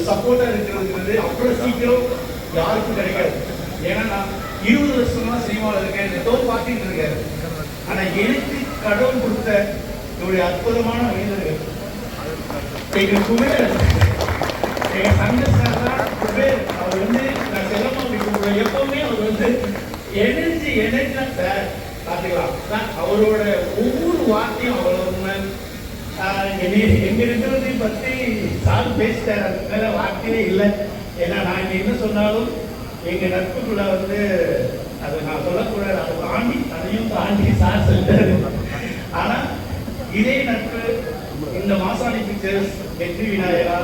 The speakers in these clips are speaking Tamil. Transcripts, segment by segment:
சப்போர்ட்டா இருக்கிறது அவ்வளோ சீக்கிரம் யாருக்கும் கிடைக்காது. ஏன்னா நான் 20 வருஷமா சினிமாவில் இருக்கேன், ஏதோ பார்த்துட்டு இருக்கேன். ஆனா எனக்கு கடவுள் கொடுத்த என்னுடைய அற்புதமான மனிதர்கள் எங்க குபேர், எங்க சங்கர் சார் தான் குபேர். அவர் வந்து நான் செல்லமா அப்படி எப்பவுமே அவர் வந்து எனர்ஜி சார் பார்த்துக்கலாம். அவரோட ஒவ்வொரு வார்த்தையும் அவ்வளோ உண்மை. எங்க ரெண்டு பற்றி சார் பேசிட்டார், அதுக்கு மேல வார்த்தையே இல்லை. ஏன்னா நான் இங்க என்ன சொன்னாலும் எங்க நட்புக்குள்ள வந்து அதை நான் சொல்லக்கூடாது, அதை தாண்டி அதையும் தாண்டி சார் சொல்லிட்டாரு. ஆனா இதே நட்பு இந்த மாசாணி பிக்சர்ஸ், வெற்றி விநாயகா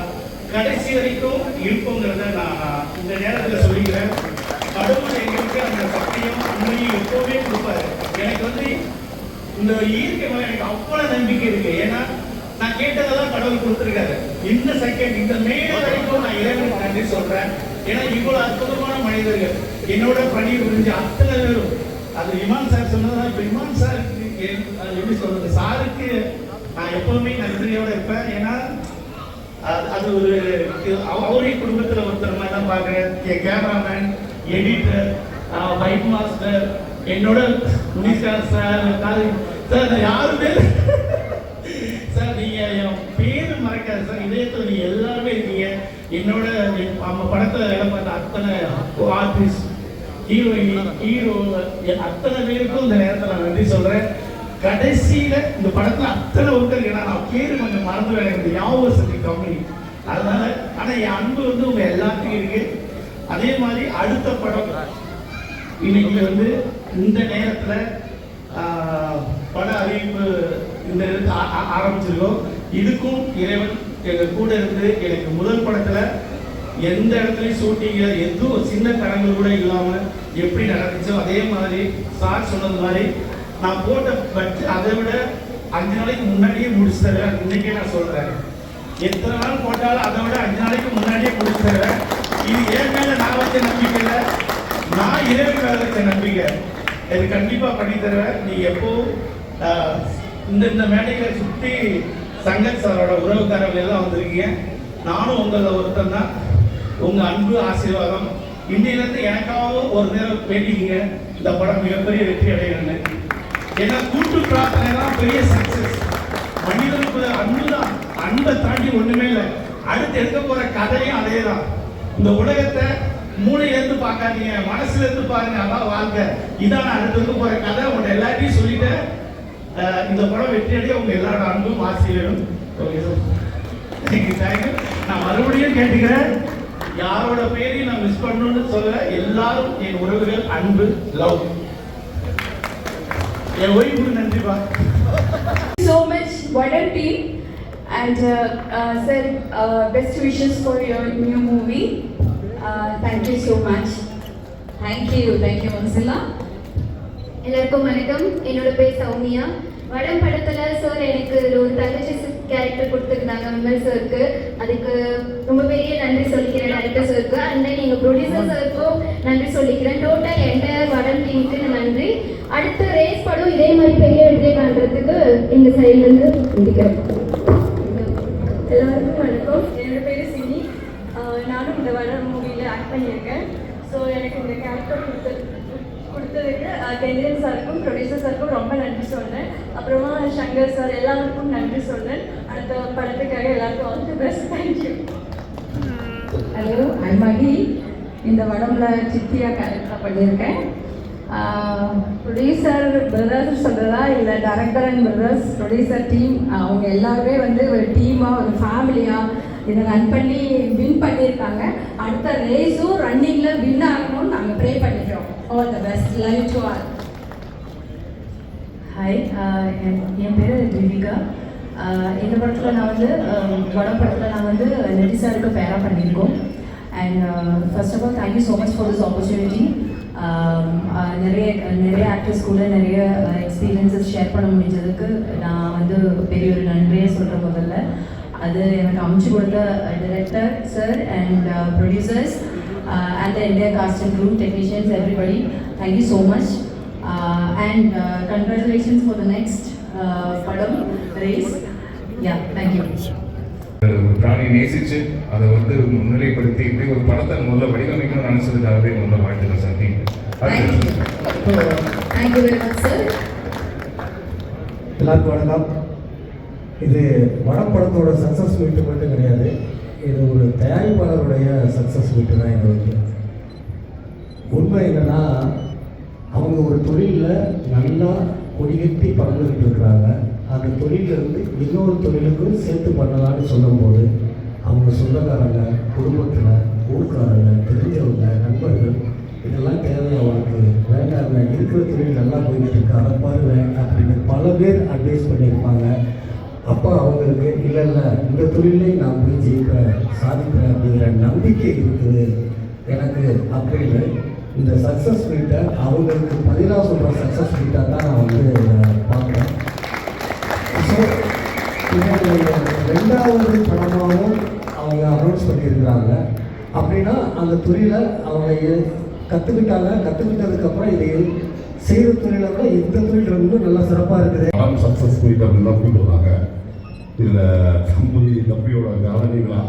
கடைசி வரைக்கும் இருப்போங்கிறத நான் இந்த நேரத்தில் சொல்லிக்கிறேன். கடவுள் எங்களுக்கு அந்த சக்தியும் உண்மையும் எப்பவுமே கொடுப்பாரு. எனக்கு வந்து இந்த இயற்கை மேல எனக்கு அவ்வளவு நம்பிக்கை இருக்கு. ஏன்னா நான் கேட்டதெல்லாம் கடவுள் கொடுத்துருக்காரு. இந்த செகண்ட் இந்த மேல வரைக்கும் நான் இறைவனுக்கு நன்றி சொல்றேன். ஏன்னா இவ்வளவு அற்புதமான மனிதர்கள் என்னோட பணி புரிஞ்சு அத்தனை பேரும். அது இமான் சார் சொன்னதான். இப்ப இமான் சார் எப்படி சொல்றது, சாருக்கு நான் எப்பவுமே நன்றியோட இருப்பேன். ஏன்னா அது ஒரு அவரே குடும்பத்துல ஒருத்தர் மாதிரி தான் பாக்குறேன். என் கேமராமேன், எடிட்டர், பைக் மாஸ்டர், என்னோட முனிஷா சார், சார் யாருமே சார் நீங்க என் பேரு மறக்காது சார். இதயத்தில் நீங்க எல்லாருமே இருக்கீங்க. என்னோட நம்ம படத்துல வேலை பார்த்த அத்தனை ஆர்டிஸ்ட், ஹீரோயின், ஹீரோ அத்தனை பேருக்கும் இந்த நேரத்தில் நான் நன்றி சொல்றேன். கடைசியில இந்த படத்துல அத்தனை ஒருத்தர், நான் பேரு கொஞ்சம் மறந்து எனக்கு ஞாபகம் சக்தி கம்மி, அதனால. ஆனா என் அன்பு வந்து உங்க எல்லாத்துக்கும் இருக்கு. அதே மாதிரி அடுத்த படம் இன்னைக்கு வந்து இந்த நேரத்துல பட அறிவிப்பு இந்த ஆரம்பிச்சிருக்கோம். இதுக்கும் இறைவன் எங்க கூட இருந்து எனக்கு முதல் படத்துல எந்த இடத்துலயும் ஷூட்டிங்ல எதுவும் சின்ன தடங்கள் கூட இல்லாம எப்படி நடந்துச்சோ அதே மாதிரி சார் சொன்னது மாதிரி நான் போட்ட பட்ஜெட் அதை விட 5 நாளைக்கு முன்னாடியே முடிச்சு தருவேன். இன்னைக்கே நான் சொல்றேன், எத்தனை நாள் போட்டாலும் அதை விட 5 நாளைக்கு முன்னாடியே முடிச்சு தருவேன். இது ஏன் மேல நான் வச்ச நம்பிக்கை இல்லை, நான் இறைவன் மேல வச்ச நம்பிக்கை. இது கண்டிப்பா பண்ணி தருவேன். நீ எப்போ இந்த மேடைகளை சுற்றி சங்கர் சாரோட உறவுக்காரர்கள் எல்லாம் வந்திருக்கீங்க. நானும் உங்கள ஒருத்தன் தான். உங்க அன்பு ஆசீர்வாதம் இன்னிலிருந்து எனக்காகவும் ஒரு நேரம் வேண்டிக்கிங்க. இந்த படம் மிகப்பெரிய வெற்றி அடையணும்னு. ஏன்னா கூட்டு பிரார்த்தனை தான் பெரிய சக்சஸ். மனிதனுக்கு அன்பு தான், அன்பை தாண்டி ஒண்ணுமே இல்லை. அடுத்து எடுக்க போற கதையும் அதே தான். இந்த உலகத்தை மூளையில இருந்து பார்க்காதீங்க, மனசுல இருந்து பாருங்க, அதான் வாழ்க்கை. இதான் நான் அடுத்து வந்து போற கதை. உங்க எல்லாத்தையும் சொல்லிட்டு இந்த படம் வெற்றி அடைய உங்க எல்லாரோட அன்பும் ஆசீர்வாதம். நான் மறுபடியும் கேட்டுக்கிறேன், யாரோட பேரையும் நான் மிஸ் பண்ணணும்னு சொல்ல, எல்லாரும் என் உறவுகள், அன்பு, லவ். என் ஒய்ஃபுக்கு நன்றிப்பா. So much, what a team, and sir, best wishes for your new movie. Thank you so much. Thank you மன்சிலா. எல்லாருக்கும் வணக்கம். என்னோட பேர் சௌமியா. வடம் படத்துல சார் எனக்கு ஒரு தங்கச்சி கேரக்டர் கொடுத்துருந்தாங்க விமல் சாருக்கு. அதுக்கு ரொம்ப பெரிய நன்றி சொல்லிக்கிறேன் டைரக்டர் சாருக்கு. அண்ட் தென் எங்கள் ப்ரொடியூசர் சாருக்கும் நன்றி சொல்லிக்கிறேன். டோட்டல் என்டையர் வடம் டீமுக்கு நன்றி. அடுத்த ரேஸ் படம் இதே மாதிரி பெரிய வெற்றி காண்றதுக்கு எங்கள் சைட்லேருந்து முடிக்கிறோம். எல்லாருக்கும் வணக்கம். என்னோட பேர் சினி. நானும் இந்த வடம் மூவியில் ஆக்ட் பண்ணியிருக்கேன். ஸோ எனக்கு இந்த கேரக்டர் கொடுத்ததுக்கு கெந்திரன் சாருக்கும் ப்ரொடியூசர் சாருக்கும் ரொம்ப நன்றி சொல்றேன். அப்புறமா சங்கர் சார் எல்லாருக்கும் நன்றி சொல்றேன். அடுத்த படத்துக்காக எல்லாருக்கும் all the best. Thank you. Hello, I Mahi. இந்த படம்ல சித்தியா கேரக்டர் பண்ணியிருக்கேன். ப்ரொடியூசர் பிரதர்ஸ் சொல்கிறதா இல்லை, director and brothers, producer team, அவங்க எல்லாருமே வந்து ஒரு டீமாக ஒரு ஃபேமிலியாக இதை ரன் பண்ணி வின் பண்ணியிருக்காங்க. அடுத்த ரேஸும் ரன்னிங்கில் வின் ஆகணும்னு நாங்கள் ப்ரே பண்ணிக்கிறோம். All the best. Love to all. Hi, என் பேர் திவிகா. இந்த படத்தில் நான் வந்து வடம் படத்தில் நான் வந்து நெட்டி சாருக்கு பேராக பண்ணியிருக்கோம். And first of all thank you so much for this opportunity. நிறைய ஆக்டர்ஸ் கூட நிறைய எக்ஸ்பீரியன்ஸஸ் ஷேர் பண்ண முடிஞ்சதுக்கு நான் வந்து பெரிய ஒரு நன்றியை சொல்கிறேன். முதல்ல அது எனக்கு அமைச்சு கொடுத்த director sir and producers and the entire cast and crew, technicians, everybody, thank you so much. And congratulations for the next படம் ரேஸ். Yeah, thank you. பிராணி நேசித்து அதை வந்து முன்னிலைப்படுத்தி இப்படி ஒரு படத்தை முதல்ல வடிவமைக்கணும்னு நினச்சதுக்காகவே முதல்ல வாழ்த்துக்கள் sir team. Thank you very much sir. எல்லாருக்கும் வணக்கம். இது படப்படத்தோட சக்ஸஸ் மீட்டு மட்டும் கிடையாது, இது ஒரு தயாரிப்பாளருடைய சக்ஸஸ் மீட்டு தான் எங்களுக்கு. உண்மை என்னன்னா, அவங்க ஒரு தொழிலில் நல்லா கொடிகட்டி பறந்துக்கிட்டு இருக்கிறாங்க. அந்த தொழிலிருந்து இன்னொரு தொழிலுக்கும் சேர்த்து பண்ணலான்னு சொல்லும்போது அவங்க சொந்தக்காரங்க, குடும்பத்தில், ஊர்க்காரங்க, தெரிஞ்சவங்க, நண்பர்கள் இதெல்லாம் தேவை அவங்களுக்கு. வேண்டாம், இருக்கிற தொழில் நல்லா போய்கிட்டு இருக்கு, அதை பாருவேன் அப்படின்னு பல பேர் அட்வைஸ் பண்ணியிருப்பாங்க. அப்போ அவங்களுக்கு இல்லை இந்த தொழிலையும் நான் போய் ஜெயிப்பேன், சாதிப்பேன் அப்படிங்கிற நம்பிக்கை இருக்குது எனக்கு அப்படின்னு இந்த சக்ஸஸ் மீட்டை அவங்களுக்கு பதிலாக சொல்கிற சக்ஸஸ் மீட்டாக தான் நான் வந்து பார்க்குறேன். ஸோ இதனுடைய 2வது படமாகவும் அவங்க அனௌன்ஸ் பண்ணியிருக்கிறாங்க. அப்படின்னா அந்த தொழிலை அவங்க கற்றுக்கிட்டாங்க. கற்றுக்கிட்டதுக்கப்புறம் இதை செய்கிற தொழிலை விட இந்த தொழில் ரொம்ப நல்லா சிறப்பாக இருக்குது. படம் சக்ஸஸ் மீட் அப்படின்னு தான் கூப்பிடுறாங்க. இதில் தம்பியோட கவனிங்களா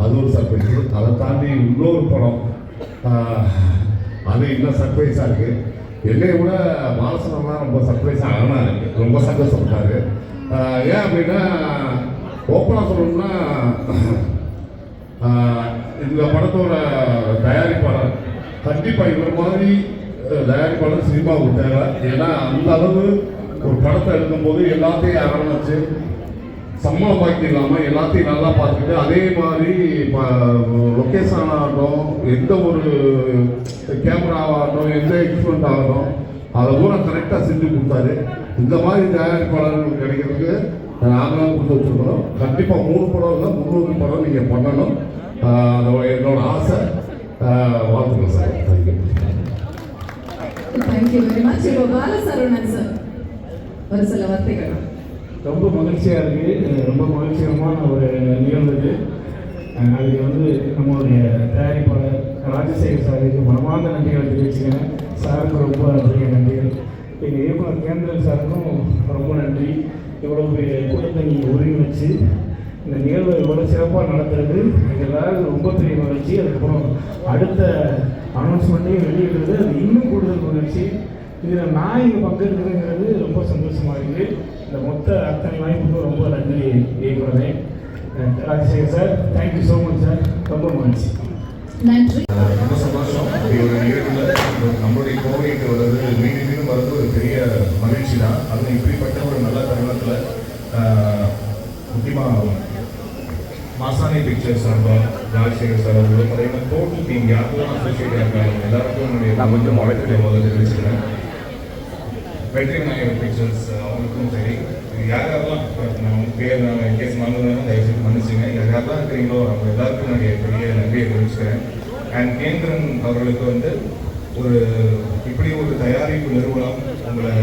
அது ஒரு சர்ப்ரைஸு. அதை தாண்டி இன்னொரு படம், அது இன்னும் சர்ப்ரைஸாக இருக்குது. என்னை விட மாலசனம்லாம் ரொம்ப சர்ப்ரைஸாக ஆனால் இருக்குது, ரொம்ப சந்தோஷப்பட்டாரு. ஏன் அப்படின்னா, ஓப்பனாக சொல்லணும்னா இந்த படத்தோட தயாரிப்பாளர் கண்டிப்பாக இவர் மாதிரி தயாரிப்பாளர் சினிமாவுக்கு தேவை. ஏன்னா அந்த அளவு ஒரு படத்தை எடுக்கும்போது எல்லாத்தையும் அரவணைச்சு சம்பளம் பாக்கி இல்லாமல் எல்லாத்தையும் நல்லா பார்த்துக்கிட்டு, அதே மாதிரி இப்போ லொக்கேஷன் ஆகட்டும், எந்த ஒரு கேமராவாகட்டும், எந்த எக்யூப்மெண்ட் ஆகட்டும், அதை பூரா கரெக்டாக செஞ்சு கொடுத்தாரு. இந்த மாதிரி தயாரிப்பாளர்கள் கிடைக்கிறதுக்கு நாங்களும் கொடுத்து வச்சுருக்கோம். கண்டிப்பாக 3 படம் இல்லை 300 படம் நீங்கள் பண்ணணும், என்னோட ஆசை. வாழ்த்துக்கள் சார். Thank you very much. இப்போ பாலசரவணன் சார் ஒரு சில வார்த்தைகள். ரொம்ப மகிழ்ச்சியாக இருக்குது, ரொம்ப மகிழ்ச்சிகரமான ஒரு நிகழ்வு இது. அதுக்கு வந்து நம்மளுடைய தயாரிப்பாளர் ராஜசேகர் சாருக்கு மனமார்ந்த நன்றிகளை தெரிவிச்சுக்கிறேன். சாருக்கு ரொம்ப பெரிய நன்றிகள். எங்கள் இயக்குனர் கேந்திரன் சாருக்கும் ரொம்ப நன்றி. இவ்வளோ பெரிய கூட்டத்தை நீங்கள் ஒருங்கிணைச்சு இந்த நிகழ்வை இவ்வளோ சிறப்பாக நடத்துறது எங்கள் எல்லாரும் ரொம்ப பெரிய மகிழ்ச்சி. அதுக்கப்புறம் அடுத்த அனௌன்ஸ்மெண்ட்டையும் வெளியிடுறது அது இன்னும் கூடுதல் மகிழ்ச்சி. இதில் நான் இங்கே பங்கெடுக்கிறதுங்கிறது ரொம்ப சந்தோஷமாக இருக்குது. இந்த மொத்த அத்தனை வாய்ப்புக்கும் ரொம்ப நன்றி இயக்குறதே Rajasekhar sir. Thank you so much sir, ரொம்ப மகிழ்ச்சி. நன்றி. ரொம்ப சந்தோஷம். ஒரு நிகழ்வில் நம்மளுடைய கோவைக்கு வர்றது மீண்டும் வர்றது ஒரு பெரிய மகிழ்ச்சி தான். அதுவும் இப்படிப்பட்ட ஒரு நல்ல தருணத்தில் முக்கியமாக மாசானி பிக்சர்ஸ் சார்பாக ராஜசேகர் சார் அவர்களும் அதே மாதிரி டோட்டல் டீம் யாருக்கும் அசோசியேட்டாக இருக்காங்க எல்லாருக்கும் என்னுடைய கொஞ்சம் முதல்ல தெரிவிச்சுக்கிறேன். வெற்றி விநாயகர் பிக்சர்ஸ் அவங்களுக்கும் சரி, யாரெல்லாம் பேர் நான் கேஸ் மறந்துதான் தயவுசெய்து மன்னிச்சுங்க. யாரெல்லாம் இருக்கிறீங்களோ அவங்க எல்லாருக்கும் என்னுடைய பெரிய நன்றியை தெரிவிச்சுக்கிறேன். அண்ட் கேந்திரன் அவர்களுக்கு வந்து ஒரு இப்படி ஒரு தயாரிப்பு நிறுவனம் உங்களை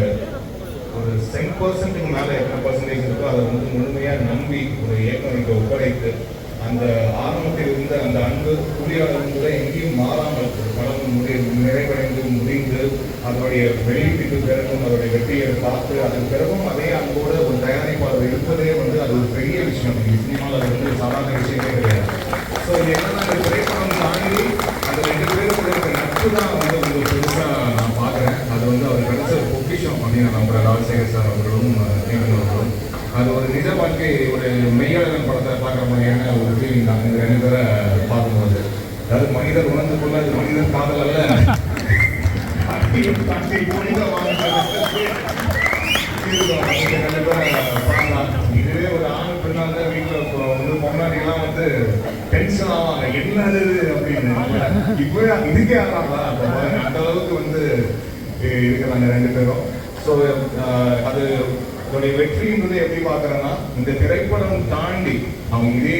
ஒரு 10% மேலே எத்தனை பர்சன்டேஜ் இருக்கோ அதை வந்து முழுமையாக நம்பி ஒரு இயக்குநருக்கு ஒப்படைத்து அந்த ஆரம்பத்தில் இருந்த அந்த அன்பு புரியாதவங்க கூட எங்கேயும் மாறாமல் படம் நிறைவடைந்து முடிந்து அதனுடைய வெளியீட்டுக்கு பிறகும் அதோடைய வெற்றியை பார்த்து அதன் பிறகும் அதே அன்போடு ஒரு தயாரிப்பாளர் இருப்பதே வந்து அது ஒரு பெரிய விஷயம். சினிமாவில் அது வந்து சாதாரண விஷயமே கிடையாது. ஸோ இது என்னன்னா அந்த திரைப்படம் தாண்டி அந்த 2 பேருக்கு இருக்க நட்பு தான் வந்து ஒரு பெருசாக நான் பார்க்குறேன். அது வந்து அவர் கிடைச்ச பொக்கிஷம் அப்படின்னு நான் நம்புகிறேன். ராஜசேகர் சார் அவர்களும் அவர்களும் அது ஒரு நிஜ வாழ்க்கை ஒரு மெய்யாளன் படத்தை பார்க்குற மாதிரியான ஒரு ஃபீலிங் தான் இந்த 2 பேரை பார்க்கும்போது. அதாவது மனிதர் உணர்ந்து கொள்ள அது மனிதர் காதல் அல்ல, இதுவே ஒரு ஆண் பெண்ணா இருந்தா வீட்டில் வந்து பொன்னாடிலாம் வந்து டென்ஷன் ஆவாங்க, என்னது அப்படின்னு. இப்போ இதுக்கே ஆறாங்களா அந்த அளவுக்கு வந்து இருக்கிறாங்க 2 பேரும். ஸோ அது அதோடைய வெற்றின்றது எப்படி பார்க்குறேன்னா, இந்த திரைப்படம் தாண்டி அவங்க இதே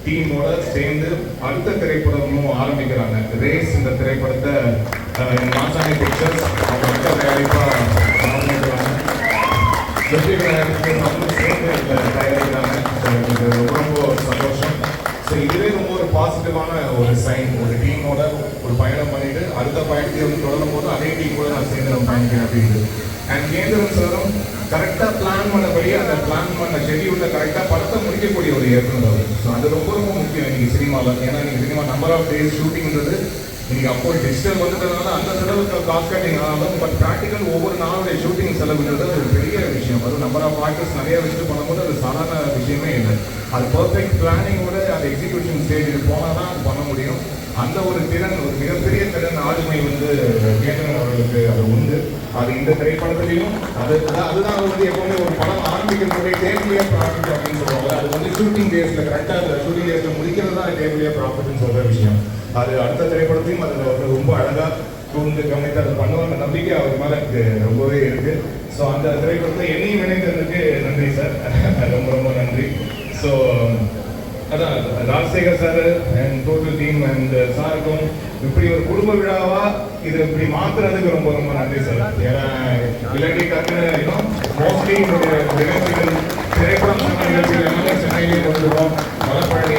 டீமோட சேர்ந்து அடுத்த திரைப்படமும் ஆரம்பிக்கிறாங்க. ரேஸ் இந்த திரைப்படத்தை மாசானி பிக்சர்ஸ் அவங்க அடுத்த தயாரிப்பாக ஆரம்பிக்கிறாங்க. வெற்றி நம்மளும் சேர்ந்து தயாரிக்கிறாங்க. ரொம்ப ரொம்ப சந்தோஷம். ஸோ இதுவே ரொம்ப ஒரு பாசிட்டிவான ஒரு சைன். ஒரு டீமோட ஒரு பயணம் பண்ணிட்டு அடுத்த பயணத்தை வந்து தொடரும் போது அதே டீமோட நான் சேர்ந்து நம்ம பயணிக்கிறேன் அப்படின்னு. அண்ட் கேந்திரன் சாரும் கரெக்டாக பிளான் பண்ணபடி அந்த பிளான் பண்ண ஷெட்யூலில் கரெக்டாக படத்தை முடிக்கக்கூடிய ஒரு இயக்குனர் அவர். ஸோ அது ரொம்ப ரொம்ப முக்கியம் இன்னைக்கு சினிமாவில். ஏன்னா நீங்கள் சினிமா நம்பர் ஆஃப் டேஸ் ஷூட்டிங்கிறது இன்னைக்கு அப்போ டிஜிட்டல் வந்ததுனால அந்த செலவுக்கு காஸ்ட் கட்டிங் ஆனாலும் பட் ப்ராக்டிக்கல் ஒவ்வொரு நாளுடைய ஷூட்டிங் செலவுன்றது ஒரு பெரிய விஷயம். அது நம்பர் ஆஃப் ஆக்டர்ஸ் நிறைய வச்சுட்டு பண்ணும்போது அது சாதாரண விஷயமே இல்லை. அது பர்ஃபெக்ட் பிளானிங்கோட அது எக்ஸிக்யூஷன் ஸ்டேஜுக்கு போனால் தான் அது பண்ண முடியும். அந்த ஒரு திறன், ஒரு மிகப்பெரிய திறன் ஆளுமை வந்து கேந்திரன் அவர்களுக்கு அது உண்டு. அது இந்த திரைப்படத்துலையும் அதுதான் வந்து எப்பவுமே ஒரு படம் ஆரம்பிக்கிறதுடைய டேபிளியா ப்ராஃபிட் அப்படின்னு சொல்லுவாங்க. அது வந்து ஷூட்டிங் டேஸ்ல கரெக்டாக ஷூட்டிங் டேஸ்ல முடிக்கிறது தான் டேபிளியா ப்ராஃபிட்னு சொல்ற விஷயம். அது அடுத்த திரைப்படத்தையும் அதில் வந்து ரொம்ப அழகாக கூர்ந்து கவனித்து அதை பண்ணுவாங்க நம்பிக்கை அவர் மேலே எனக்கு ரொம்பவே இருக்கு. ஸோ அந்த திரைப்படத்தை என்னையும் இணைந்ததுக்கு நன்றி சார், ரொம்ப ரொம்ப நன்றி. ஸோ அதான் Rajasekhar sir and total team and சாருக்கும் இப்படி ஒரு குடும்ப விழாவா இது இப்படி மாத்துறதுக்கு ரொம்ப ரொம்ப நன்றி சார். ஏன்னா இல்லாட்டி டக்குன்னு மோஸ்ட்லி என்னுடைய நிகழ்ச்சிகள் திரைப்படம் நிகழ்ச்சிகள் எல்லாமே சென்னையிலேயே கொண்டுருவோம், மலைப்பழனி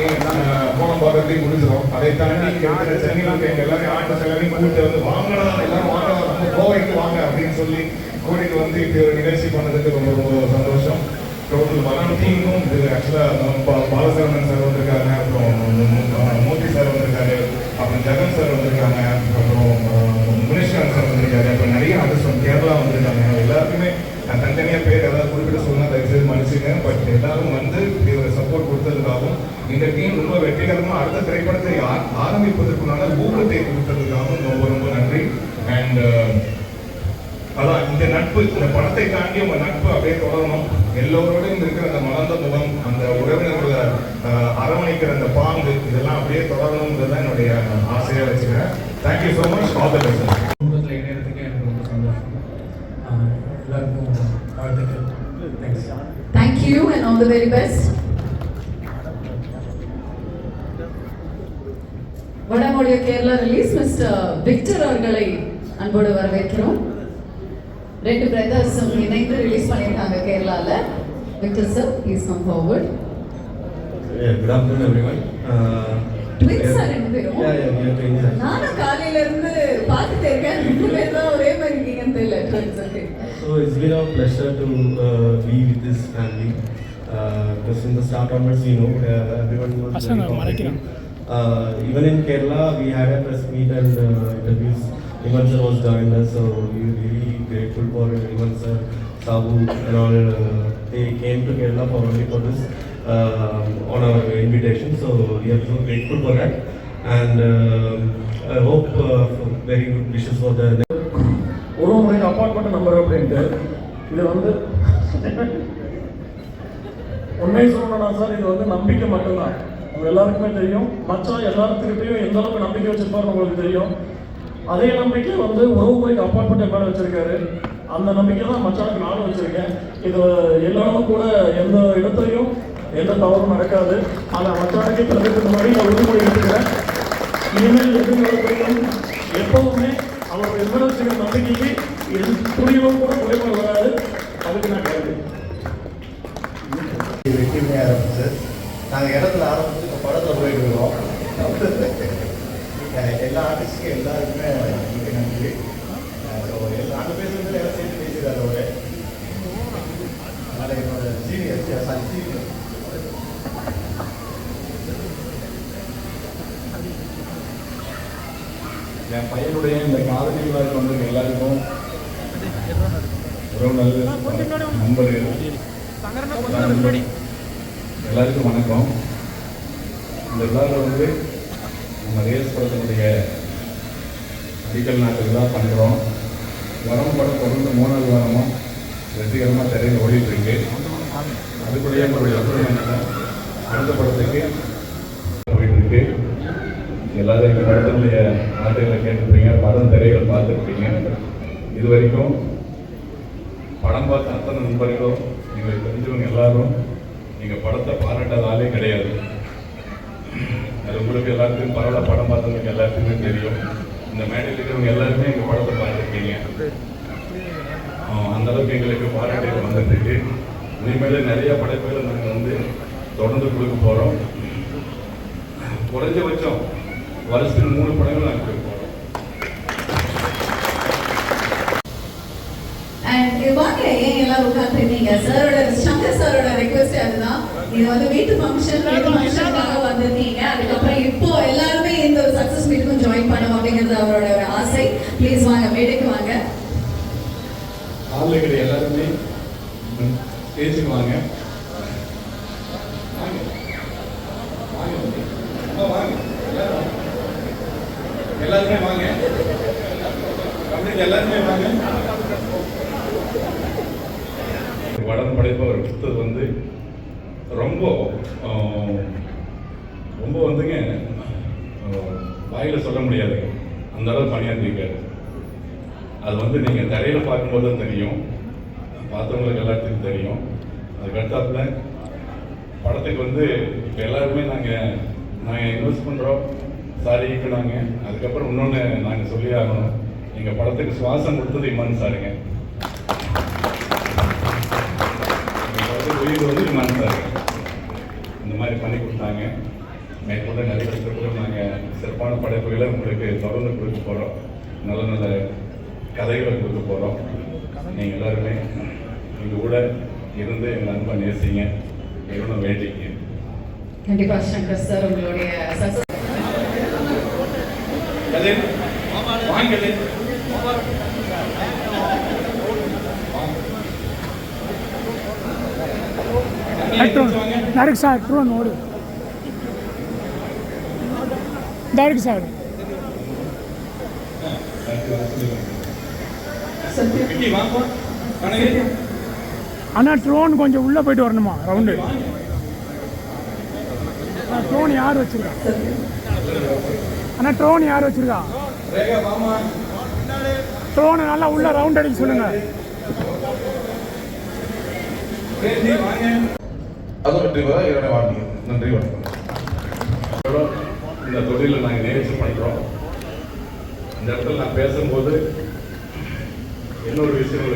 கோலம்பாக்கத்தையும் முடிஞ்சிடும். அதை தாண்டி சென்னையில் இருக்க எங்கள் எல்லாரும் ஆர்டிஸ்ட் எல்லாரையும் கூப்பிட்டு வந்து வாங்கலாம், எல்லாரும் வாங்கலாம், நம்ம கோவைக்கு வாங்க அப்படின்னு சொல்லி கூட்டிட்டு வந்து இப்படி ஒரு நிகழ்ச்சி பண்ணதுக்கு ரொம்ப ரொம்ப சந்தோஷம். டோட்டல் மலான டீமும் இது ஆக்சுவலாக பாலசரவணன் சார் வந்திருக்காங்க, அப்புறம் மூர்த்தி சார் வந்திருக்காரு, அப்புறம் ஜெகன் சார் வந்திருக்காங்க, அப்புறம் முனிஷ்காந்த் சார் வந்திருக்காரு, அப்புறம் நிறைய ஆர்டிஸ்ட் ஃப்ரம் கேரளா வந்திருக்காங்க. எல்லாருக்குமே தனித்தனியாக பேர் ஏதாவது குறிப்பிட்டு சொன்னால் தயவுசெய்து மன்னிச்சுங்க. பட் எல்லாரும் வந்து இப்படி ஒரு சப்போர்ட் கொடுத்ததுக்காகவும் இந்த டீம் ரொம்ப வெற்றிகரமாக அடுத்த திரைப்படத்தை ஆரம்பிப்பதற்குனால ஊக்கத்தை கொடுத்ததுக்காகவும் ரொம்ப ரொம்ப நன்றி. அண்ட் அதான் இந்த நட்பு, இந்த படத்தை தாண்டி உங்க நட்பு அப்படியே தொடரணும். எல்லோரோடையும் இருக்கிற அந்த மலர்ந்த முகம், அந்த உறவினர்களை அரவணைக்கிற அந்த பாங்கு, இதெல்லாம் அப்படியே தொடரணுங்கிறத என்னுடைய ஆசையாக வச்சுக்கிறேன். Thank you so much. All the best. குடும்பத்தில் இணையறதுக்கு எனக்கு ரொம்ப சந்தோஷம். எல்லாருக்கும் வாழ்த்துக்கள். Thanks. Thank you and all the very best. வடமொழிய கேரளா ரிலீஸ் மிஸ்டர் விக்டர் அவர்களை அன்போடு வரவேற்கிறோம். 2 பிரதர்ஸும் இணைந்து ரிலீஸ் பண்ணியிருக்காங்க கேரளால. Victor sir, please come forward. Good afternoon everyone. Twins are 2 பேரும். நானும் காலையில இருந்து பார்த்துட்டே இருக்கேன், 2 பேரும் தான் ஒரே மாதிரி இருக்கீங்கன்னு தெரியல. Twins okay. So it's been a pleasure to be with this family. Because in the start onwards, you know, everyone was very cooperative. Even in Kerala, we had a press meet and interviews. Iman sir was joined us, so we're really grateful for Iman sir, Sabu and all. They came to Kerala for only for this on our invitation, so we are so grateful for that. And I hope very good wishes for the. ஒரு முறைக்கு அப்பார்ட்மெண்ட் நம்பர் அப்படின்ட்டு இது வந்து உண்மையை சொல்லணும்னா சார், இது வந்து நம்பிக்கை மட்டும்தான். உங்க எல்லாருக்குமே தெரியும், மச்சான் எல்லாத்துக்கிட்டையும் எந்த அளவுக்கு நம்பிக்கை வச்சிருப்பாருன்னு உங்களுக்கு தெரியும். அதே நம்பிக்கை வந்து உறவு முறைக்கு அப்பார்ட்மெண்ட் மேலே வச்சிருக்காரு. அந்த நம்பிக்கை தான் மச்சானுக்கு நானும் வச்சிருக்கேன். இது எல்லாரும் கூட எந்த இடத்துலையும் எந்த தவறும் நடக்காது. ஆனால் மச்சானுக்கு பிறகு முன்னாடி நான் உறுதிமொழி எடுத்துக்கிறேன். இனிமேல் எதிர்காலத்திலும் எப்பவுமே அவருடைய மேலே வச்சுக்கிற நம்பிக்கைக்கு துணிவும் கூட குறைபாடு வராது. அதுக்கு நான் கேட்குறேன். வெற்றியுமே ஆரம்பிச்சு நாங்கள் இடத்துல ஆரம்பிச்சு இப்போ படத்தில் போயிட்டு இருக்கோம். எல்லா ஆர்டிஸ்டுக்கும் எல்லாருக்குமே மிக நன்றி. ஸோ நாங்கள் பேசுறது எல்லாம் சேர்த்து பேசுகிறாரு அவரு. அதனால் என்னோட சீனியர் என் பையனுடைய இந்த காதலி விழாவில் வந்து எல்லாருக்கும் உறவினர்கள், நண்பர்கள் எல்லாருக்கும் வணக்கம். இந்த விழாவில் வந்து நம்ம ரேஸ் படத்தினுடைய அடிக்கல் நாட்டு விழா பண்ணுறோம். வரம் படம் தொடர்ந்து 3வது வாரமும் வெற்றிகரமாக திரையில் ஓடிட்டுருக்கு. அதுக்குள்ளேயே நம்மளுடைய அடுத்த படத்துக்கு போயிட்டுருக்கு. எல்லாரும் இந்த படத்தினுடைய வார்த்தைகளை கேட்டுருப்பீங்க, படம் திரைகள் பார்த்துருப்பீங்க. இது வரைக்கும் படம் பார்த்த அத்தனை நண்பர்களும் நீங்கள் தெரிஞ்சவங்க எல்லாரும் நீங்கள் படத்தை பாராட்டாத ஆளே கிடையாது. அது உங்களுக்கு எல்லாருக்கும் பரவாயில்ல, படம் பார்த்தவங்களுக்கு எல்லாருக்குமே தெரியும். இந்த மேடையில் இருக்கிறவங்க எல்லாருமே எங்கள் படத்தை பார்த்துருக்கீங்க. அந்த அளவுக்கு எங்களுக்கு பாராட்டுகள் வந்துட்டுருக்கு. இனிமேல் நிறைய படைப்புகளை நாங்கள் வந்து தொடர்ந்து கொடுக்க போகிறோம். குறைஞ்சபட்சம் வருஷத்துக்கு 3 படங்கள் நாங்கள் போய் போகிறோம். இது வாங்க, ஏன் எல்லாரும் உட்காந்துருக்கீங்க? சங்கர் சாரோட ரெக்வெஸ்ட் அதுதான். இது வந்து வீட்டு ஃபங்க்ஷனுக்காக வந்திருக்கீங்க. அதுக்கப்புறம் இப்போ எல்லாருமே இந்த ஒரு சக்சஸ் மீட்டுக்கும் ஜாயின் பண்ணுவோம் அப்படிங்கிறது அவரோட ஒரு ஆசை. ப்ளீஸ் வாங்க, மேடைக்கு வாங்க. ஆள் இருக்கிற எல்லாருமே ஸ்டேஜுக்கு வாங்க. எல்லாருமே வாங்க, எல்லாருமே வாங்க. வடம் படைப்பவர் கொடுத்தது வந்து ரொம்ப ரொம்ப வந்துங்க வாயில சொல்ல முடியாதுங்க, அந்த அளவு பணியாற்றிருக்காரு. அது வந்து நீங்கள் தரையில் பார்க்கும்போது தான் தெரியும், பார்த்தவங்களுக்கு எல்லாத்துக்கும் தெரியும். அதுக்கடுத்தாப்புல படத்துக்கு வந்து இப்போ எல்லாருமே நாங்கள் இன்வெஸ்ட் பண்ணுறோம் சாரிக்குனாங்க. அதுக்கப்புறம் இன்னொன்று நாங்கள் சொல்லி ஆகணும், எங்கள் படத்துக்கு சுவாசம் கொடுத்தது இமான் சாருங்க. எங்கள் படத்துக்கு உயிர் வந்து இமான் சாருங்க. இந்த மாதிரி பண்ணி கொடுத்தாங்க. மேற்கொண்டு நிறைய இடத்துல நாங்கள் சிறப்பான படைப்புகளை உங்களுக்கு தொடர்ந்து கொடுக்க போகிறோம். நல்ல நல்ல கதைகளை கொடுக்க போகிறோம். நீங்கள் எல்லாருமே எங்கள் கூட இருந்து எங்கள் அன்பை நேசிங்க, எவ்வளோ வேண்டிங்க. கண்டிப்பா சங்கர் சார் உங்களுடைய சக்சஸ். ಡೈರೆಕ್ಟ್ ಸರ್ ಟ್ರೂ ನೋಡು, ಡೈರೆಕ್ಟ್ ಸರ್. அண்ணா ட்ரோன் கொஞ்சம் உள்ளே போயிட்டு வரணுமா ரவுண்டு? ட்ரோன் யார் வச்சிருக்கா? அண்ணா ட்ரோன் யார் வச்சிருக்கா? ட்ரோனை நல்லா உள்ள ரவுண்ட் அடிக்க சொல்லுங்க. அதுவும் வெற்றி பெற இறைவனை வாழ்த்துகிறேன். நன்றி, வணக்கம். இந்த தொழிலில் நாங்கள் நேர்ச்சி பண்ணுறோம். இந்த இடத்துல நான் பேசும்போது இன்னொரு விஷயம்,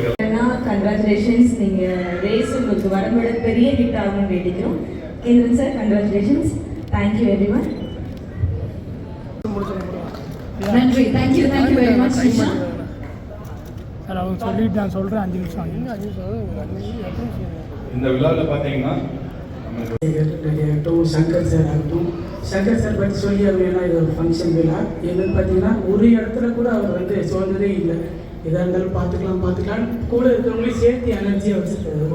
கங்க்ராச்சுலேஷன்ஸ். நீங்கள் ரேஸ் உங்களுக்கு வரவிட பெரிய ஹிட் ஆகணும்னு வேண்டிக்கிறோம். Kendran sir, congratulations. Thank you everyone. நன்றி, தேங்க்யூ வெரி மச். சார் அவங்க சொல்லிட்டு நான் சொல்கிறேன் 5 நிமிஷம். இந்த விழாவில் பார்த்தீங்கன்னா சங்கர் சார் ஆகட்டும், சங்கர் சார் பற்றி சொல்லி அப்படின்னா இது ஒரு ஃபங்க்ஷன் விழா. என்னன்னு பார்த்தீங்கன்னா ஒரு இடத்துல கூட அவர் வந்து சோர்ந்ததே இல்லை. எதாக இருந்தாலும் பார்த்துக்கலாம் கூட இருக்கிறவங்களையும் சேர்த்து எனர்ஜியாக வச்சுருக்காரு.